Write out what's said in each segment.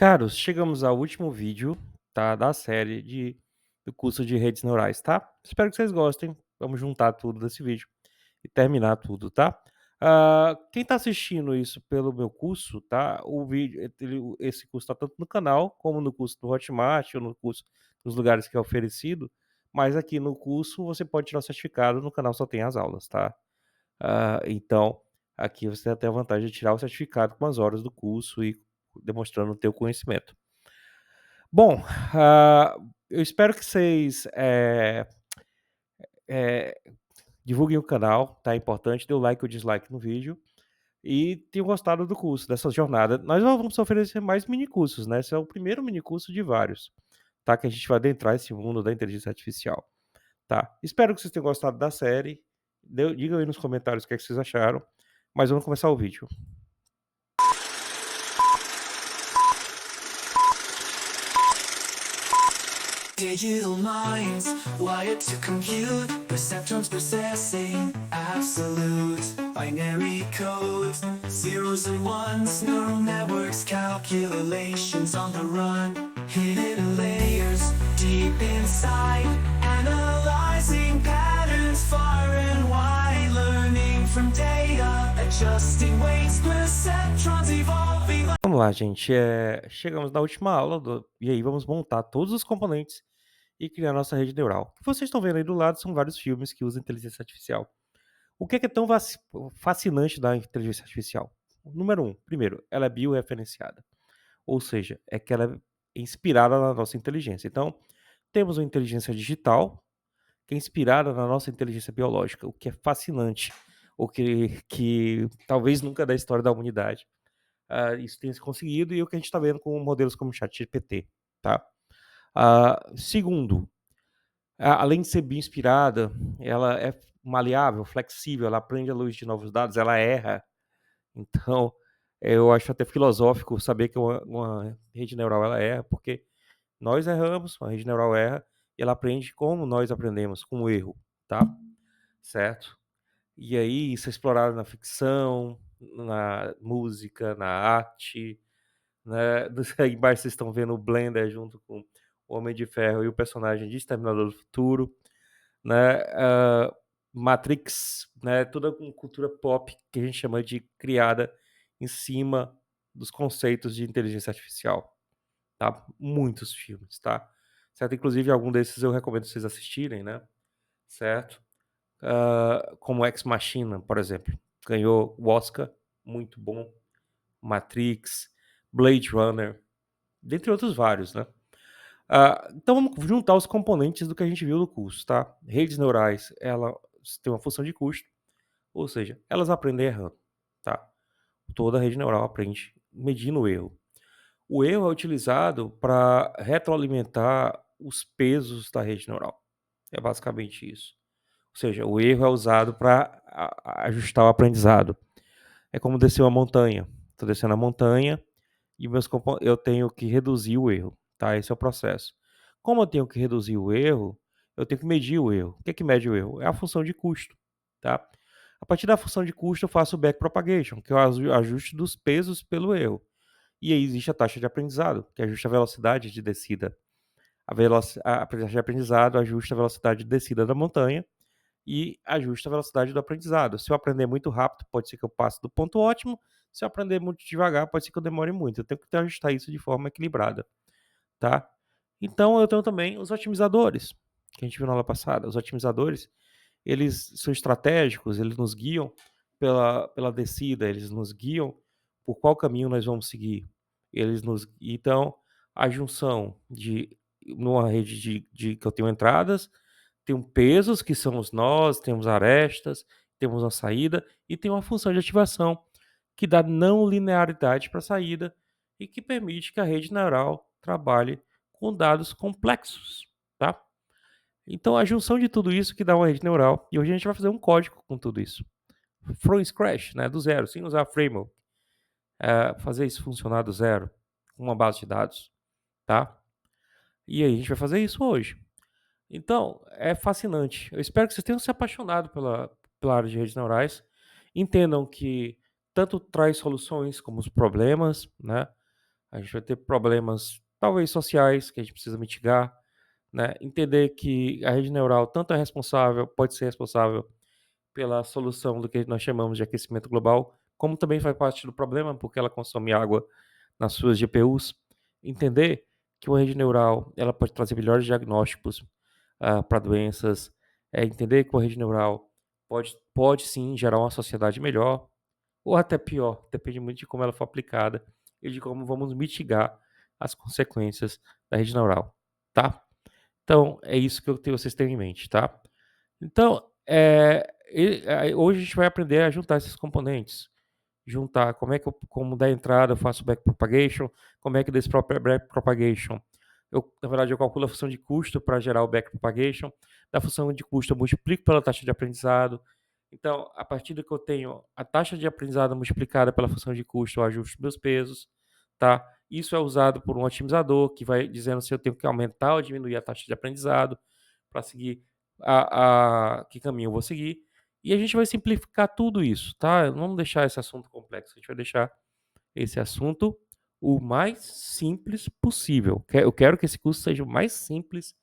Caros, chegamos ao último vídeo, tá, da série do curso de redes neurais, tá? Espero que vocês gostem. Vamos juntar tudo desse vídeo e terminar tudo, tá? Quem tá assistindo isso pelo meu curso, tá? O vídeo, esse curso tá tanto no canal como no curso do Hotmart ou no curso nos lugares que é oferecido. Mas aqui no curso você pode tirar o certificado, no canal só tem as aulas, tá? Então, aqui você tem a vantagem de tirar o certificado com as horas do curso e demonstrando o teu conhecimento. Bom, eu espero que vocês eh, divulguem o canal, tá? É importante, dê o like ou dislike no vídeo e tenham gostado do curso, dessa jornada. Nós vamos oferecer mais mini cursos, né? Esse é o primeiro mini curso de vários, tá? Que a gente vai adentrar esse mundo da inteligência artificial, tá? Espero que vocês tenham gostado da série. Digam aí nos comentários o que é que vocês acharam, mas vamos começar o vídeo. Digital minds wired to compute, perceptrons processing absolute binary codes, zeros and ones, neural networks, calculations on the run, hidden layers deep inside, analyzing patterns far and wide, learning from data, adjusting weights, perceptrons evolving. Vamos lá, gente. Chegamos na última aula e aí vamos montar todos os componentes e criar nossa rede neural. O que vocês estão vendo aí do lado são vários filmes que usam inteligência artificial. O que é tão fascinante da inteligência artificial? Número um, primeiro, ela é bioreferenciada, ou seja, é que ela é inspirada na nossa inteligência. Então, temos uma inteligência digital que é inspirada na nossa inteligência biológica, o que é fascinante, o que talvez nunca da história da humanidade isso tenha se conseguido, e o que a gente está vendo com modelos como o ChatGPT, tá? Segundo, além de ser bem inspirada, ela é maleável, flexível, ela aprende à luz de novos dados, ela erra. Então, eu acho até filosófico saber que uma rede neural ela erra, porque nós erramos, a rede neural erra, e ela aprende como nós aprendemos, com o erro, tá? Certo? E aí, isso é explorado na ficção, na música, na arte, né? Aí embaixo vocês estão vendo o Blender junto com o Homem de Ferro e o personagem de Exterminador do Futuro, né? Matrix, né? Toda uma cultura pop que a gente chama de criada em cima dos conceitos de inteligência artificial, tá? Muitos filmes, tá? Certo? Inclusive, algum desses eu recomendo vocês assistirem, né? Certo? Como Ex Machina, por exemplo, ganhou o Oscar, muito bom. Matrix, Blade Runner, dentre outros vários, né? Então vamos juntar os componentes do que a gente viu no curso, tá? Redes neurais, ela tem uma função de custo, ou seja, elas aprendem errando, tá? Toda rede neural aprende medindo o erro. O erro é utilizado para retroalimentar os pesos da rede neural. É basicamente isso. Ou seja, o erro é usado para ajustar o aprendizado. É como descer uma montanha. Estou descendo a montanha e eu tenho que reduzir o erro, tá? Esse é o processo. Como eu tenho que reduzir o erro, eu tenho que medir o erro. O que é que mede o erro? É a função de custo, tá? A partir da função de custo, eu faço o backpropagation, que é o ajuste dos pesos pelo erro. E aí existe a taxa de aprendizado, que ajusta a velocidade de descida. A taxa de aprendizado ajusta a velocidade de descida da montanha e ajusta a velocidade do aprendizado. Se eu aprender muito rápido, pode ser que eu passe do ponto ótimo. Se eu aprender muito devagar, pode ser que eu demore muito. Eu tenho que ajustar isso de forma equilibrada, tá? Então eu tenho também os otimizadores, que a gente viu na aula passada. Os otimizadores, eles são estratégicos, eles nos guiam pela descida, eles nos guiam por qual caminho nós vamos seguir. Então, a junção de numa rede que eu tenho entradas, tem pesos, que são os nós, temos arestas, temos uma saída e tem uma função de ativação que dá não linearidade para a saída e que permite que a rede neural trabalhe com dados complexos, tá? Então, a junção de tudo isso que dá uma rede neural, e hoje a gente vai fazer um código com tudo isso. From scratch, né, do zero, sem usar framework. Fazer isso funcionar do zero, com uma base de dados, tá? E aí a gente vai fazer isso hoje. Então, é fascinante. Eu espero que vocês tenham se apaixonado pela área de redes neurais. Entendam que tanto traz soluções como os problemas, né? a gente vai ter problemas, talvez sociais, que a gente precisa mitigar, né? Entender que a rede neural tanto é responsável, pode ser responsável pela solução do que nós chamamos de aquecimento global, como também faz parte do problema, porque ela consome água nas suas GPUs. Entender que uma rede neural ela pode trazer melhores diagnósticos para doenças, entender que uma rede neural pode sim gerar uma sociedade melhor, ou até pior, depende muito de como ela for aplicada e de como vamos mitigar as consequências da rede neural, tá? Então, é isso que eu tenho vocês terem em mente, tá? Então, hoje a gente vai aprender a juntar esses componentes. Juntar como é que como da entrada eu faço backpropagation, como é que desse próprio backpropagation na verdade, eu calculo a função de custo para gerar o backpropagation. Da função de custo eu multiplico pela taxa de aprendizado. Então, a partir do que eu tenho a taxa de aprendizado multiplicada pela função de custo, eu ajusto meus pesos, tá? Isso é usado por um otimizador que vai dizendo se eu tenho que aumentar ou diminuir a taxa de aprendizado para seguir que caminho eu vou seguir. E a gente vai simplificar tudo isso, tá? Não vamos deixar esse assunto complexo, a gente vai deixar esse assunto o mais simples possível. Eu quero que esse curso seja o mais simples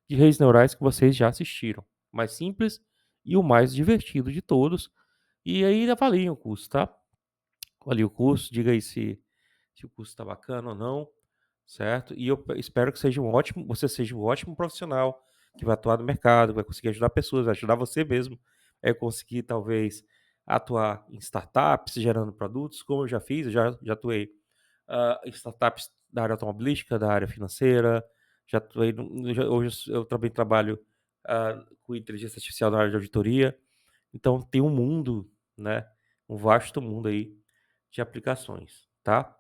de redes neurais que vocês já assistiram. Mais simples e o mais divertido de todos. E aí avaliem o curso, tá? Avalie o curso, diga aí se o curso está bacana ou não, certo? E eu espero que você seja um ótimo profissional que vai atuar no mercado, vai conseguir ajudar pessoas, vai ajudar você mesmo, conseguir talvez atuar em startups, gerando produtos, como eu já fiz, eu já atuei em startups da área automobilística, da área financeira, já atuei, hoje eu também trabalho com inteligência artificial na área de auditoria, então tem um mundo, né, um vasto mundo aí de aplicações, tá?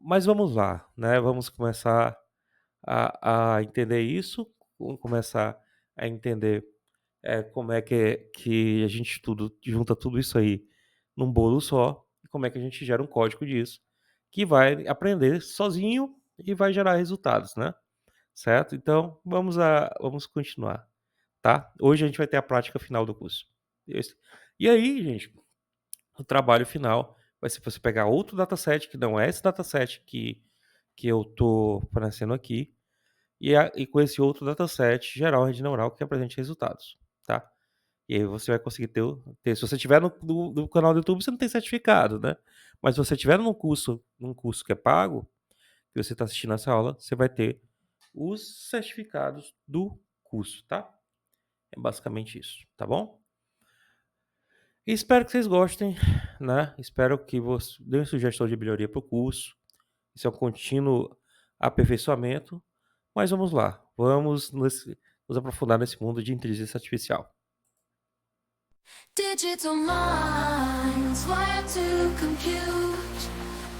Mas vamos lá, né? Vamos começar a entender isso, vamos começar a entender como é que a gente junta tudo isso aí num bolo só, e como é que a gente gera um código disso, que vai aprender sozinho e vai gerar resultados, né? Certo? Então, vamos continuar, tá? Hoje a gente vai ter a prática final do curso. E aí, gente, o trabalho final vai ser você pegar outro dataset, que não é esse dataset que eu estou fornecendo aqui, e com esse outro dataset gerar uma rede neural que apresente resultados, tá? E aí você vai conseguir se você tiver no canal do YouTube, você não tem certificado, né? Mas se você tiver num curso que é pago, que você está assistindo essa aula, você vai ter os certificados do curso, tá? É basicamente isso, tá bom? E espero que vocês gostem, né? Espero que você dê sugestão de melhoria para o curso. Isso é um contínuo aperfeiçoamento. Mas vamos lá, nos aprofundar nesse mundo de inteligência artificial. Digital minds wired to compute,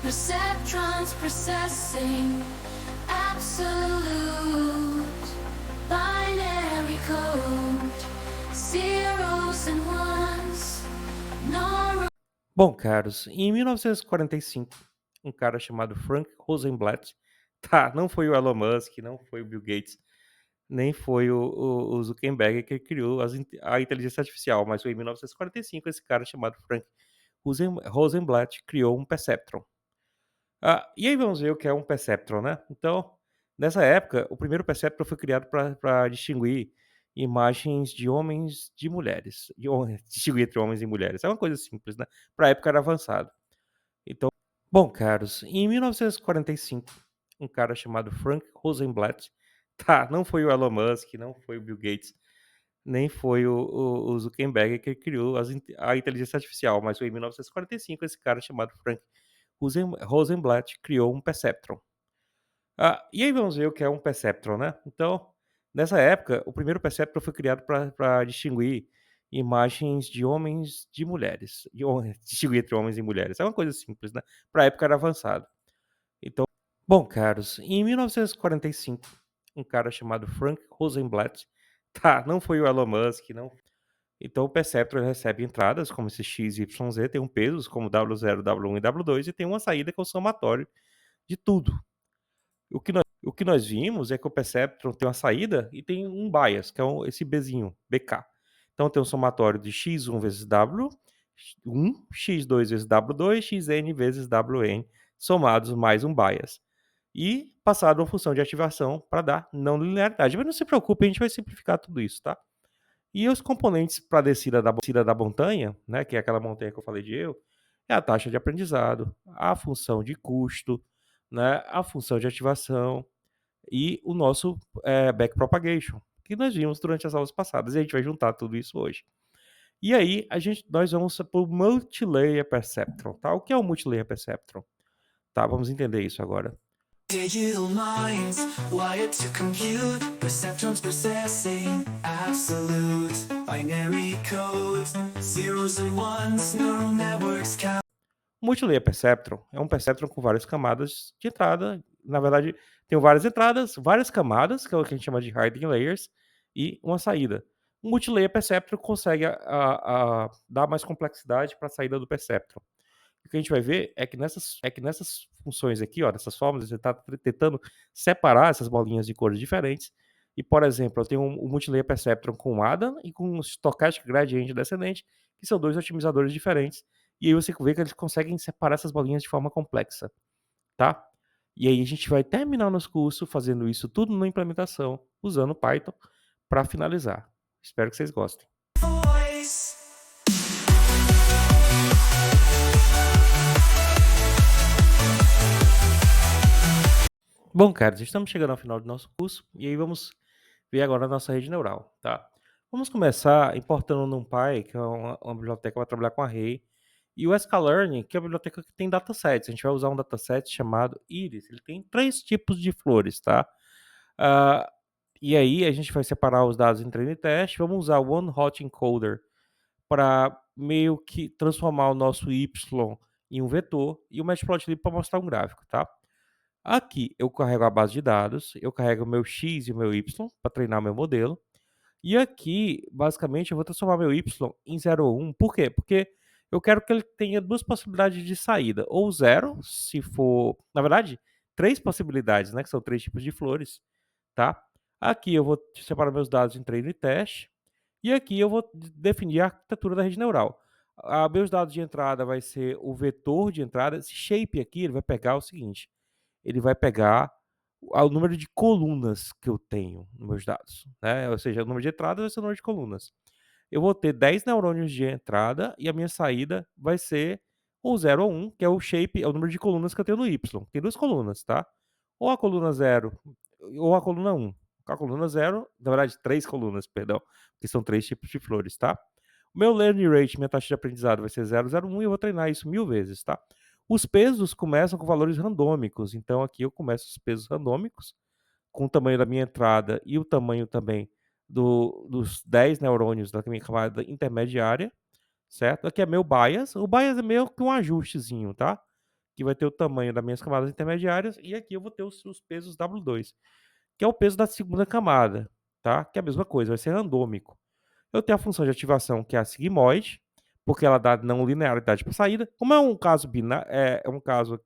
perceptrons processing, absolute binary code, zeros and ones, no. Bom, caros, em 1945, um cara chamado Frank Rosenblatt, tá, não foi o Elon Musk, não foi o Bill Gates, nem foi o Zuckerberg que criou a inteligência artificial, mas foi em 1945 esse cara chamado Frank Rosenblatt criou um perceptron. E aí vamos ver o que é um perceptron, né? Então, nessa época, o primeiro perceptron foi criado para distinguir imagens de homens de mulheres, distinguir entre homens e mulheres. É uma coisa simples, né? Para a época era avançado. Então, bom, caros, em 1945, um cara chamado Frank Rosenblatt, tá, não foi o Elon Musk, não foi o Bill Gates, nem foi o Zuckerberg que criou a inteligência artificial, mas foi em 1945 esse cara chamado Frank Rosenblatt criou um perceptron. E aí vamos ver o que é um perceptron, né? Então, nessa época, o primeiro perceptron foi criado para distinguir imagens de homens de mulheres, distinguir entre homens e mulheres. É uma coisa simples, né? Para a época era avançado. Então, bom, caros, em 1945, um cara chamado Frank Rosenblatt, tá, não foi o Elon Musk, não. Então o perceptron recebe entradas como esse X, Y, Z, tem um peso como W0, W1 e W2 e tem uma saída que é o somatório de tudo. O que nós vimos é que o perceptron tem uma saída e tem um bias, que é esse Bzinho, BK. Então tem um somatório de x1 vezes W1, x2 vezes W2, xn vezes Wn, somados mais um bias. E passado uma função de ativação para dar não linearidade. Mas não se preocupe, a gente vai simplificar tudo isso, tá? E os componentes para a descida da montanha, né, que é aquela montanha que eu falei de erro, é a taxa de aprendizado, a função de custo, né, a função de ativação e o nosso backpropagation, que nós vimos durante as aulas passadas. E a gente vai juntar tudo isso hoje. E aí, nós vamos para o Multilayer Perceptron, tá? O que é o Multilayer Perceptron? Tá, vamos entender isso agora. Digital minds wired to compute, perceptrons processing absolute binary code, zeros and ones, neural networks count. O Multilayer Perceptron é um Perceptron com várias camadas de entrada. Na verdade, tem várias entradas, várias camadas, que é o que a gente chama de hiding layers, e uma saída. O Multilayer Perceptron consegue dar mais complexidade para a saída do Perceptron. O que a gente vai ver é que nessas funções aqui, ó, nessas fórmulas, você está tentando separar essas bolinhas de cores diferentes. E, por exemplo, eu tenho um Multilayer Perceptron com ADA e com Stochastic Gradient Descendente, que são dois otimizadores diferentes. E aí você vê que eles conseguem separar essas bolinhas de forma complexa, tá? E aí a gente vai terminar o nosso curso fazendo isso tudo na implementação, usando Python para finalizar. Espero que vocês gostem. Voice. Bom, caras, estamos chegando ao final do nosso curso e aí vamos ver agora a nossa rede neural, tá? Vamos começar importando o NumPy, que é uma biblioteca que vai trabalhar com array, e o sklearn, que é a biblioteca que tem datasets. A gente vai usar um dataset chamado Iris. Ele tem 3 tipos de flores, tá? E aí a gente vai separar os dados em treino e teste. Vamos usar o OneHot Encoder para meio que transformar o nosso y em um vetor e o Matplotlib para mostrar um gráfico, tá? Aqui eu carrego a base de dados, eu carrego o meu x e o meu y para treinar meu modelo. E aqui, basicamente, eu vou transformar meu y em 0 ou 1. Por quê? Porque eu quero que ele tenha 2 possibilidades de saída. Ou 0, se for... Na verdade, 3 possibilidades, né? Que são 3 tipos de flores, tá? Aqui eu vou separar meus dados em treino e teste. E aqui eu vou definir a arquitetura da rede neural. Meus dados de entrada vai ser o vetor de entrada. Esse shape aqui, ele vai pegar o seguinte. Ele vai pegar o número de colunas que eu tenho nos meus dados, né? Ou seja, o número de entradas vai ser o número de colunas. Eu vou ter 10 neurônios de entrada e a minha saída vai ser o 0 ou 1, que é o shape, é o número de colunas que eu tenho no Y. Tem 2 colunas, tá? Ou a coluna 0 ou a coluna 1. A coluna 0, na verdade, 3 colunas, perdão, porque são 3 tipos de flores, tá? O meu learning rate, minha taxa de aprendizado vai ser 0,01 e eu vou treinar isso 1000 vezes, tá? Os pesos começam com valores randômicos, então aqui eu começo os pesos randômicos, com o tamanho da minha entrada e o tamanho também dos 10 neurônios da minha camada intermediária, certo? Aqui é meu bias. O bias é meio que um ajustezinho, tá? Que vai ter o tamanho das minhas camadas intermediárias e aqui eu vou ter os pesos W2, que é o peso da segunda camada, tá? Que é a mesma coisa, vai ser randômico. Eu tenho a função de ativação, que é a sigmoide, porque ela dá não linearidade para saída. Como é um caso binário, é um caso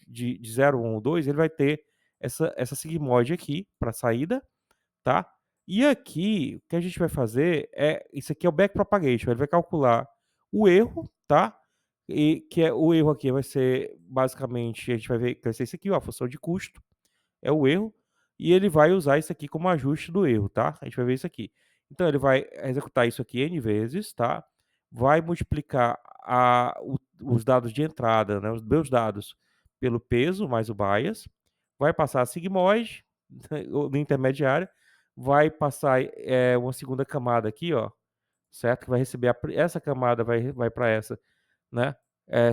de 0, 1 ou 2, ele vai ter essa sigmoide aqui para saída, tá? E aqui, o que a gente vai fazer isso aqui é o backpropagation, ele vai calcular o erro, tá? E que o erro aqui vai ser, basicamente, a gente vai ver que vai ser isso aqui, ó, a função de custo, é o erro, e ele vai usar isso aqui como ajuste do erro, tá? A gente vai ver isso aqui. Então, ele vai executar isso aqui N vezes, tá? Vai multiplicar os dados de entrada, né, os meus dados, pelo peso mais o bias, vai passar a sigmoide, no intermediário, vai passar uma segunda camada aqui, ó, certo? Que vai receber essa camada, vai para essa, né?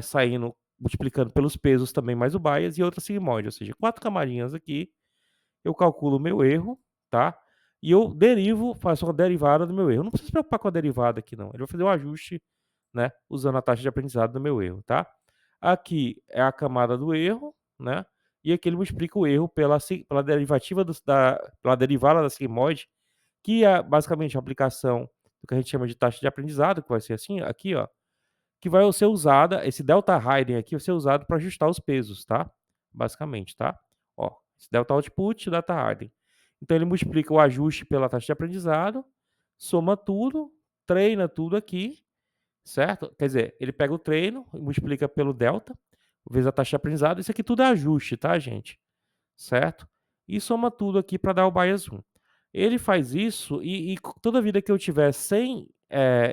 Saindo, multiplicando pelos pesos também mais o bias e outra sigmoide, ou seja, 4 camadinhas aqui. Eu calculo o meu erro, tá? E eu faço uma derivada do meu erro. Não precisa se preocupar com a derivada aqui, não. Ele vai fazer um ajuste, né? Usando a taxa de aprendizado do meu erro, tá? Aqui é a camada do erro, né? E aqui ele multiplica o erro pela derivativa pela derivada da sigmoide, que é basicamente a aplicação do que a gente chama de taxa de aprendizado, que vai ser assim, aqui, ó, que vai ser usada, esse delta hiding aqui vai ser usado para ajustar os pesos, tá? Basicamente, tá? Ó, esse delta output e delta hiding. Então ele multiplica o ajuste pela taxa de aprendizado, soma tudo, treina tudo aqui, certo? Quer dizer, ele pega o treino e multiplica pelo delta, vezes a taxa de aprendizado. Isso aqui tudo é ajuste, tá, gente? Certo? E soma tudo aqui para dar o bias 1. Ele faz isso e toda vida que eu tiver 100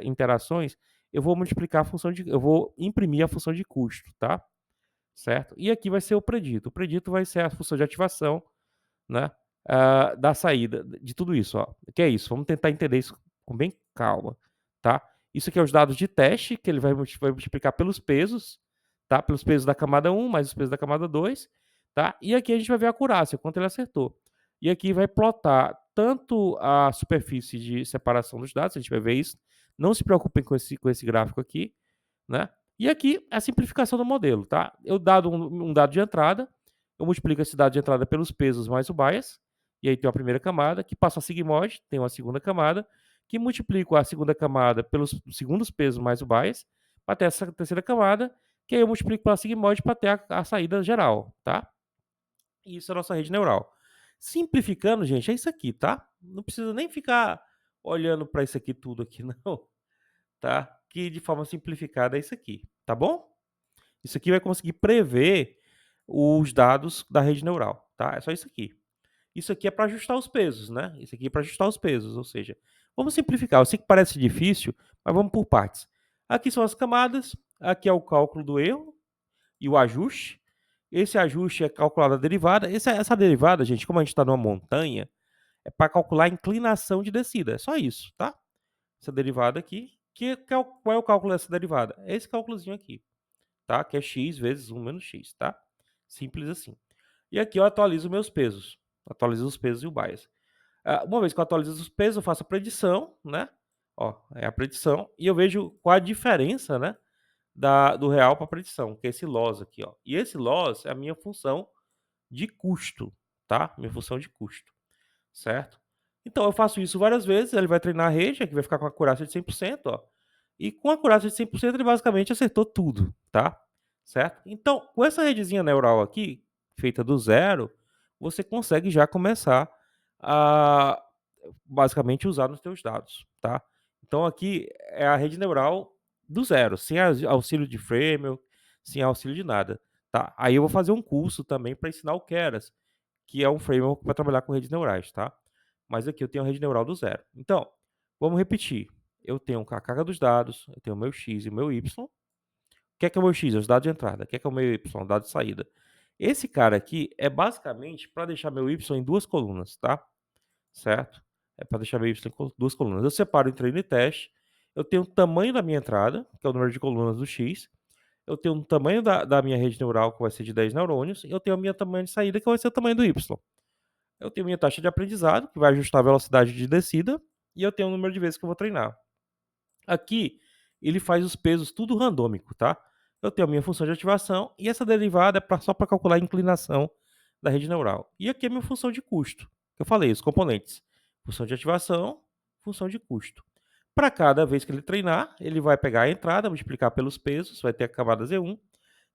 interações, eu vou multiplicar a função de eu vou imprimir a função de custo, tá? Certo? E aqui vai ser o predito. O predito vai ser a função de ativação, né, da saída de tudo isso, ó. Que é isso, vamos tentar entender isso com bem calma, tá? Isso aqui é os dados de teste, que ele vai multiplicar pelos pesos, tá? Pelos pesos da camada 1 mais os pesos da camada 2, tá? E aqui a gente vai ver a acurácia, quanto ele acertou. E aqui vai plotar tanto a superfície de separação dos dados, a gente vai ver isso. Não se preocupem com esse gráfico aqui, né? E aqui a simplificação do modelo, tá? Eu dado um dado de entrada, eu multiplico esse dado de entrada pelos pesos mais o bias, e aí tem uma primeira camada, que passa a sigmoide, tem uma segunda camada, que multiplico a segunda camada pelos segundos pesos mais o bias, para ter essa terceira camada, que aí eu multiplico pela sigmoide para ter a saída geral, tá? E isso é a nossa rede neural. Simplificando, gente, é isso aqui, tá? Não precisa nem ficar olhando para isso aqui tudo aqui, não, tá? Que de forma simplificada é isso aqui, tá bom? Isso aqui vai conseguir prever os dados da rede neural, tá? É só isso aqui. Isso aqui é para ajustar os pesos, né? Isso aqui é para ajustar os pesos, ou seja, vamos simplificar. Eu sei que parece difícil, mas vamos por partes. Aqui são as camadas, aqui é o cálculo do erro e o ajuste. Esse ajuste é calculado a derivada. Essa derivada, gente, como a gente está numa montanha, é para calcular a inclinação de descida. É só isso, tá? Essa derivada aqui. Qual é o cálculo dessa derivada? É esse cálculozinho aqui, tá? Que é x vezes 1 menos x, tá? Simples assim. E aqui eu atualizo meus pesos. Atualizo os pesos e o bias. Uma vez que eu atualizo os pesos, eu faço a predição, né? Ó, é a predição. E eu vejo qual a diferença, né? Do real para a predição, que é esse loss aqui, ó. E esse loss é a minha função de custo, tá? Minha função de custo, certo? Então eu faço isso várias vezes, ele vai treinar a rede, aqui vai ficar com a acurácia de 100%, ó. E com a acurácia de 100% ele basicamente acertou tudo, tá? Certo? Então, com essa redezinha neural aqui, feita do zero, você consegue já começar a basicamente usar nos teus dados, tá? Então aqui é a rede neural do zero, sem auxílio de framework, sem auxílio de nada, tá? Aí eu vou fazer um curso também para ensinar o Keras, que é um framework para trabalhar com redes neurais, tá? Mas aqui eu tenho a rede neural do zero. Então, vamos repetir. Eu tenho a carga dos dados, eu tenho o meu x e o meu y. O que é o meu x? É os dados de entrada. O que é o meu y? O dado de saída. Esse cara aqui é basicamente para deixar meu y em duas colunas, tá? Certo? É para deixar meu y em duas colunas. Eu separo em treino e teste. Eu tenho o tamanho da minha entrada, que é o número de colunas do x. Eu tenho o tamanho da minha rede neural, que vai ser de 10 neurônios. E eu tenho o meu tamanho de saída, que vai ser o tamanho do y. Eu tenho minha taxa de aprendizado, que vai ajustar a velocidade de descida. E eu tenho o número de vezes que eu vou treinar. Aqui, ele faz os pesos tudo randômico, tá? Eu tenho a minha função de ativação e essa derivada é só para calcular a inclinação da rede neural. E aqui é a minha função de custo, que eu falei, os componentes. Função de ativação, função de custo. Para cada vez que ele treinar, ele vai pegar a entrada, multiplicar pelos pesos, vai ter a camada Z1,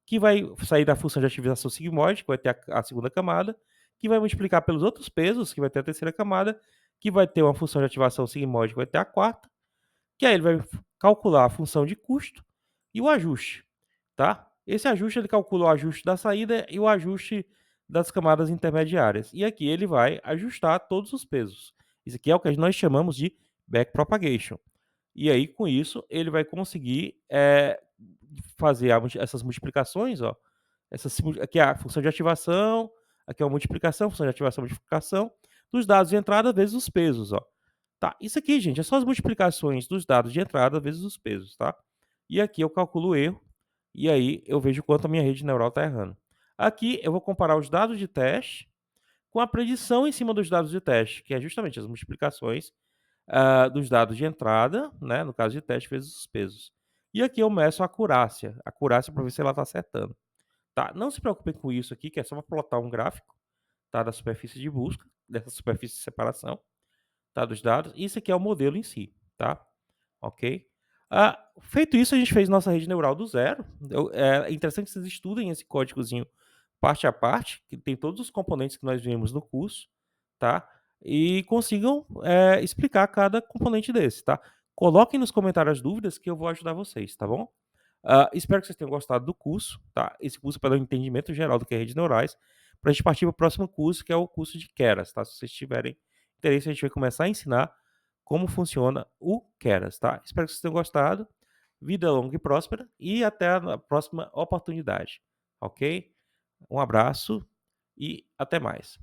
que vai sair da função de ativação sigmoide, que vai ter a segunda camada, que vai multiplicar pelos outros pesos, que vai ter a terceira camada, que vai ter uma função de ativação sigmoide, que vai ter a quarta, que aí ele vai calcular a função de custo e o ajuste, tá? Esse ajuste ele calcula o ajuste da saída e o ajuste das camadas intermediárias. E aqui ele vai ajustar todos os pesos. Isso aqui é o que nós chamamos de backpropagation. E aí, com isso, ele vai conseguir fazer essas multiplicações, ó. Aqui é a função de ativação, aqui é a multiplicação, função de ativação, multiplicação, dos dados de entrada vezes os pesos, ó. Tá? Isso aqui, gente, é só as multiplicações dos dados de entrada vezes os pesos, tá? E aqui eu calculo o erro, e aí eu vejo quanto a minha rede neural está errando. Aqui eu vou comparar os dados de teste com a predição em cima dos dados de teste, que é justamente as multiplicações dos dados de entrada, né, no caso de teste, vezes os pesos. E aqui eu meço a acurácia para ver se ela está acertando. Tá? Não se preocupem com isso aqui, que é só para plotar um gráfico, tá, da superfície de busca, dessa superfície de separação, tá, dos dados. Isso aqui é o modelo em si, tá? Ok? Feito isso, a gente fez nossa rede neural do zero. É interessante que vocês estudem esse códigozinho parte a parte, que tem todos os componentes que nós vimos no curso, tá? E consigam explicar cada componente desse, tá? Coloquem nos comentários as dúvidas que eu vou ajudar vocês, tá bom? Espero que vocês tenham gostado do curso, tá? Esse curso é para dar um entendimento geral do que é redes neurais, para a gente partir para o próximo curso, que é o curso de Keras, tá? Se vocês tiverem interesse, a gente vai começar a ensinar como funciona o Keras, tá? Espero que vocês tenham gostado. Vida longa e próspera e até a próxima oportunidade, ok? Um abraço e até mais.